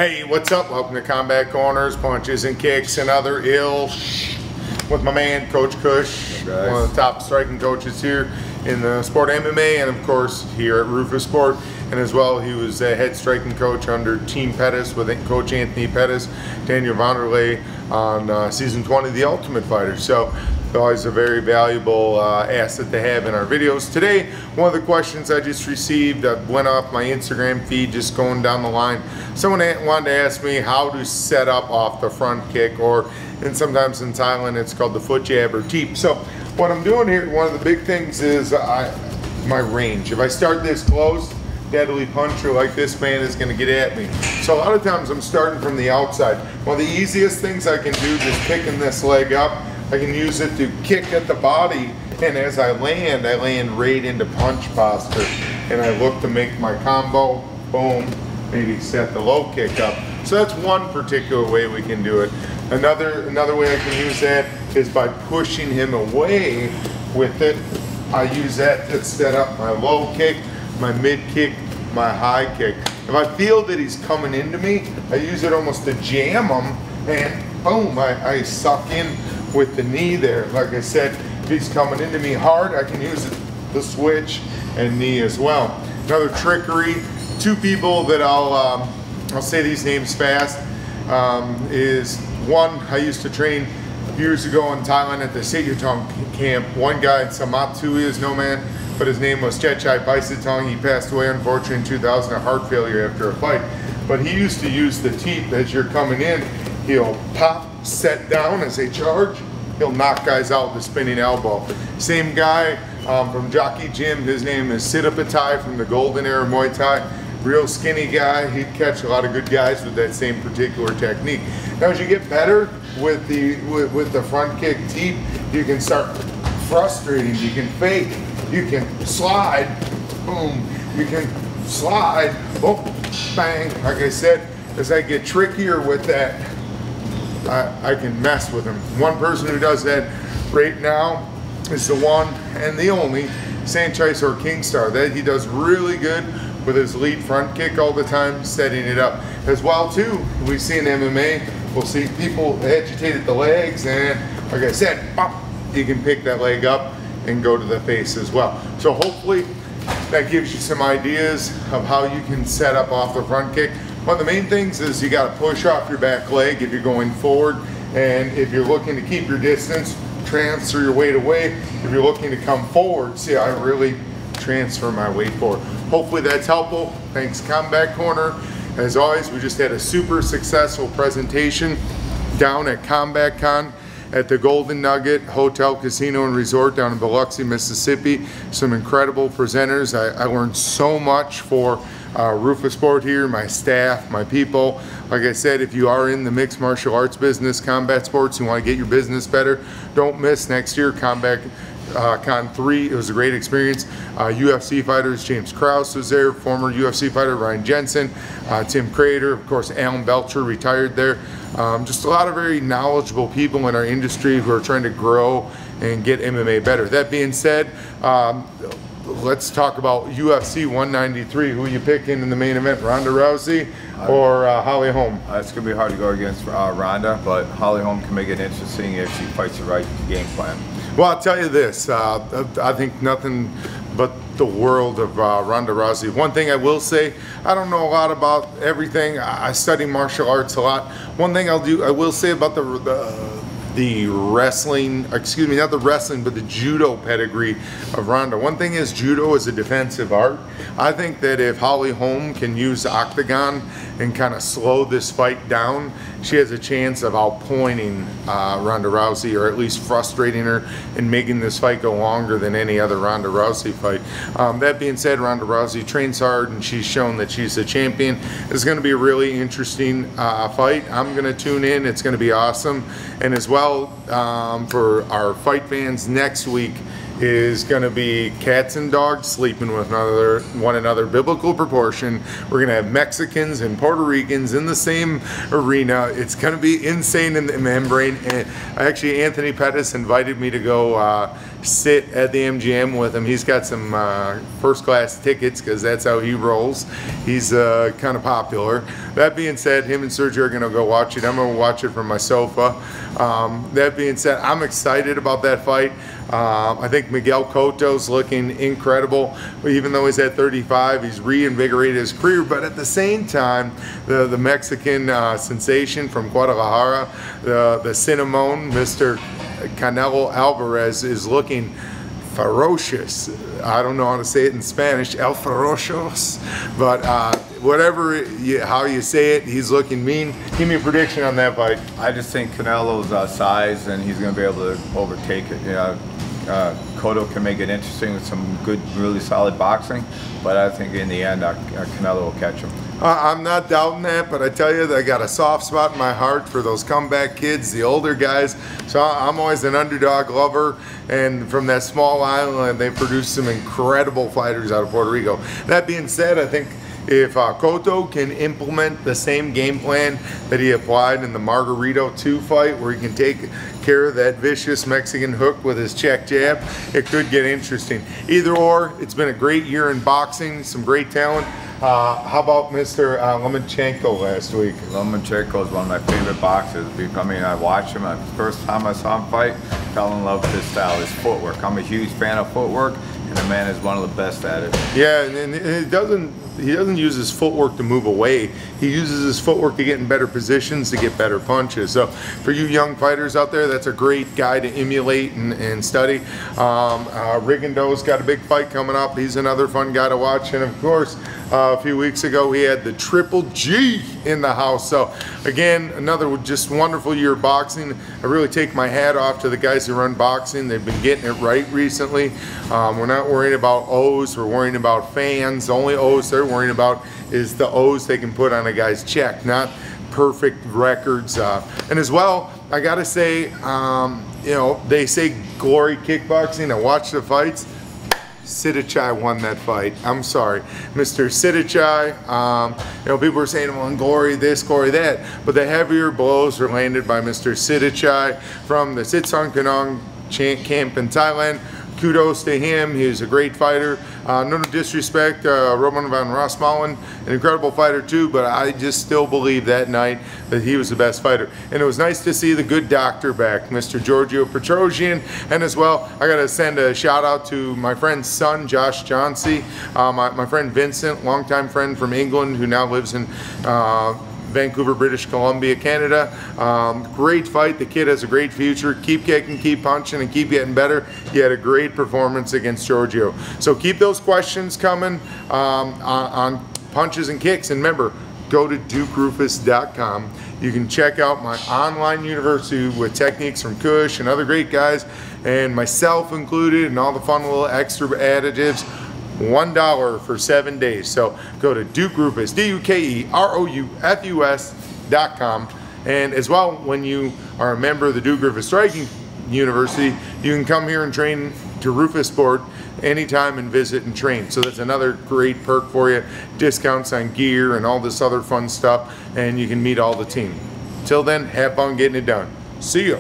Hey, what's up? Welcome to Combat Corners, Punches and Kicks and Other Ill with my man, Coach Kush, one of the top striking coaches here in the sport MMA, and of course here at Roufus Sport. And as well, he was a head striking coach under Team Pettis with Coach Anthony Pettis, Daniel Vanderlei on season 20 of The Ultimate Fighter. So always a very valuable asset to have in our videos. Today, one of the questions I just received, went off my Instagram feed, just going down the line. Someone wanted to ask me how to set up off the front kick, and sometimes in Thailand it's called the foot jab or teep. So what I'm doing here, one of the big things is my range. If I start this close, deadly puncher like this man is going to get at me. So a lot of times I'm starting from the outside. One of the easiest things I can do, just picking this leg up, I can use it to kick at the body, and as I land right into punch posture, and I look to make my combo, boom, maybe set the low kick up. So that's one particular way we can do it. Another way I can use that is by pushing him away with it. I use that to set up my low kick, my mid kick, my high kick. If I feel that he's coming into me, I use it almost to jam him, and boom, I suck in with the knee there. Like I said, if he's coming into me hard, I can use the switch and knee as well. Another trickery, two people that I'll say these names fast, is one, I used to train years ago in Thailand at the Sejutong camp. One guy, Samatu is no man, but his name was Chechai Paisatong. He passed away unfortunately in 2000 of heart failure after a fight. But he used to use the teep as you're coming in. He'll pop, set down as they charge. He'll knock guys out with a spinning elbow. Same guy from Jockey Gym. His name is Siddhapatai from the Golden Era Muay Thai. Real skinny guy. He'd catch a lot of good guys with that same particular technique. Now, as you get better with the front kick teep, you can start frustrating. You can fake. You can slide. Boom. You can slide. Boom. Bang. Like I said, as I get trickier with that, I can mess with him. One person who does that right now is the one and the only Sanchez or Kingstar. That he does really good with his lead front kick all the time, setting it up. As well too, we see in MMA, we'll see people agitate at the legs, and like I said, pop, you can pick that leg up and go to the face as well. So hopefully that gives you some ideas of how you can set up off the front kick. One of the main things is you got to push off your back leg if you're going forward, and if you're looking to keep your distance, transfer your weight away. If you're looking to come forward, see, I really transfer my weight forward. Hopefully that's helpful. Thanks, Combat Corner. As always, we just had a super successful presentation down at Combat Con at the Golden Nugget Hotel, Casino, and Resort down in Biloxi, Mississippi. Some incredible presenters. I learned so much for Roufus Sport here, my staff, my people. Like I said, if you are in the mixed martial arts business, combat sports, you want to get your business better, don't miss next year Combat Con 3. It was a great experience. UFC fighters, James Krause was there, former UFC fighter Ryan Jensen, Tim Crater, of course Alan Belcher retired there. Just a lot of very knowledgeable people in our industry who are trying to grow and get MMA better. That being said, let's talk about UFC 193. Who are you picking in the main event, Ronda Rousey or Holly Holm? It's going to be hard to go against Ronda, but Holly Holm can make it interesting if she fights the right game plan. Well, I'll tell you this, I think nothing but the world of Ronda Rousey. One thing I will say, I don't know a lot about everything. I study martial arts a lot. One thing I will say about the wrestling, excuse me, not the wrestling, but the judo pedigree of Ronda. One thing is, judo is a defensive art. I think that if Holly Holm can use the octagon and kind of slow this fight down, she has a chance of outpointing Ronda Rousey, or at least frustrating her and making this fight go longer than any other Ronda Rousey fight. That being said, Ronda Rousey trains hard and she's shown that she's a champion. It's going to be a really interesting fight. I'm going to tune in. It's going to be awesome. And as well, for our fight fans, next week is going to be cats and dogs sleeping with one another, biblical proportion. We're going to have Mexicans and Puerto Ricans in the same arena. It's going to be insane in the membrane. And actually, Anthony Pettis invited me to go sit at the MGM with him. He's got some first class tickets because that's how he rolls. He's kind of popular. That being said, him and Sergio are going to go watch it. I'm going to watch it from my sofa. That being said, I'm excited about that fight. I think Miguel Cotto's looking incredible. Even though he's at 35, he's reinvigorated his career. But at the same time, the Mexican sensation from Guadalajara, the Cinnamon, Mr. Canelo Alvarez, is looking ferocious. I don't know how to say it in Spanish, El Ferocious, but how you say it, he's looking mean. Give me a prediction on that fight. I just think Canelo's size, and he's going to be able to overtake it. You know, Cotto can make it interesting with some good, really solid boxing, but I think in the end, Canelo will catch him. I'm not doubting that, but I tell you, I got a soft spot in my heart for those comeback kids, the older guys. So I'm always an underdog lover, and from that small island, they produce some incredible fighters out of Puerto Rico. That being said, I think if Cotto can implement the same game plan that he applied in the Margarito 2 fight, where he can take care of that vicious Mexican hook with his check jab, it could get interesting. Either or, it's been a great year in boxing, some great talent. How about Mr. Lomachenko last week? Lomachenko is one of my favorite boxers. I watched him. The first time I saw him fight, fell in love with his style, his footwork. I'm a huge fan of footwork, and the man is one of the best at it. Yeah, and he doesn't use his footwork to move away. He uses his footwork to get in better positions, to get better punches. So for you young fighters out there, that's a great guy to emulate and study. Rigondeaux's got a big fight coming up. He's another fun guy to watch. And of course, a few weeks ago, we had the Triple G in the house. So again, another just wonderful year of boxing. I really take my hat off to the guys who run boxing. They've been getting it right recently. We're not worried about O's. We're worrying about fans. The only O's they're worrying about is the O's they can put on a guy's check, not perfect records. And as well, I gotta say, you know, they say glory kickboxing. I watched the fights. Sidichai won that fight. I'm sorry, Mr. Sidichai. You know, people were saying, well, glory this, glory that, but the heavier blows were landed by Mr. Sidichai from the Sitsong Kanong camp in Thailand. Kudos to him. He was a great fighter. No disrespect, Roman van Rossmalen, an incredible fighter too, but I just still believe that night that he was the best fighter. And it was nice to see the good doctor back, Mr. Giorgio Petrosian. And as well, I got to send a shout out to my friend's son, Josh Johnsey, my friend Vincent, longtime friend from England who now lives in Vancouver, British Columbia, Canada. Great fight. The kid has a great future. Keep kicking, keep punching, and keep getting better. He had a great performance against Giorgio. So keep those questions coming on punches and kicks. And remember, go to DukeRoufus.com. You can check out my online university with techniques from Kush and other great guys, and myself included, and all the fun little extra additives. $1 for 7 days. So go to Duke Roufus, DukeRoufus.com. And as well, when you are a member of the Duke Roufus Striking University, you can come here and train to Roufus Sport anytime and visit and train. So that's another great perk for you. Discounts on gear and all this other fun stuff, and you can meet all the team. Till then, have fun getting it done. See ya.